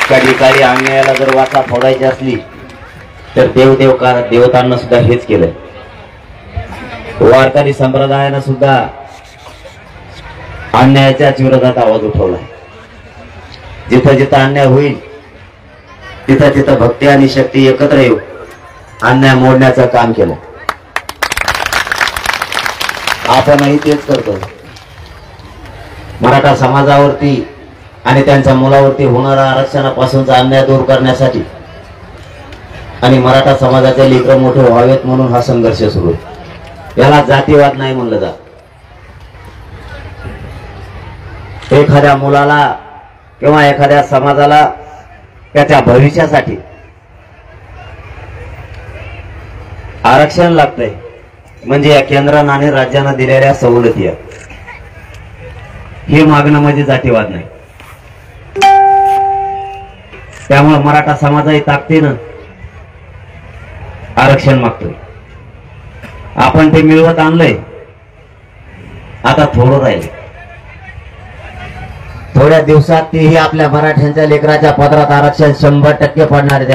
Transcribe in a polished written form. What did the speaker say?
कधी काळी अन्यायाला जर वाचा फोडायची असली तर देवतांना सुद्धा हेच केलं। वारकरी संप्रदायानं सुद्धा अन्यायाच्या विरोधात आवाज उठवला। जिथं जिथं अन्याय होईल तिथं तिथं भक्ती आणि शक्ती एकत्र येऊ अन्याय मोडण्याचं काम केलं। आपणही तेच करतो। मराठा समाजावरती आणि त्यांच्या मुलावरती होणारा आरक्षणापासूनचा अन्याय दूर करण्यासाठी आणि मराठा समाजाचे लेकरं मोठे व्हावेत म्हणून हा संघर्ष सुरू आहे। याला जातीवाद नाही म्हणलं जात। एखाद्या मुलाला किंवा एखाद्या समाजाला त्याच्या भविष्यासाठी आरक्षण लागतंय म्हणजे या केंद्राने आणि राज्याने दिलेल्या सवलती आहेत। हे मागणं म्हणजे जातीवाद नाही। त्यामुळे मराठा समाजाही ताकदीनं आरक्षण मागतोय। आपण ते मिळवत आणलंय। आता थोडं राहील। थोड्या दिवसात तेही आपल्या मराठ्यांच्या लेकराच्या पदरात आरक्षण 100% पडणार आहे।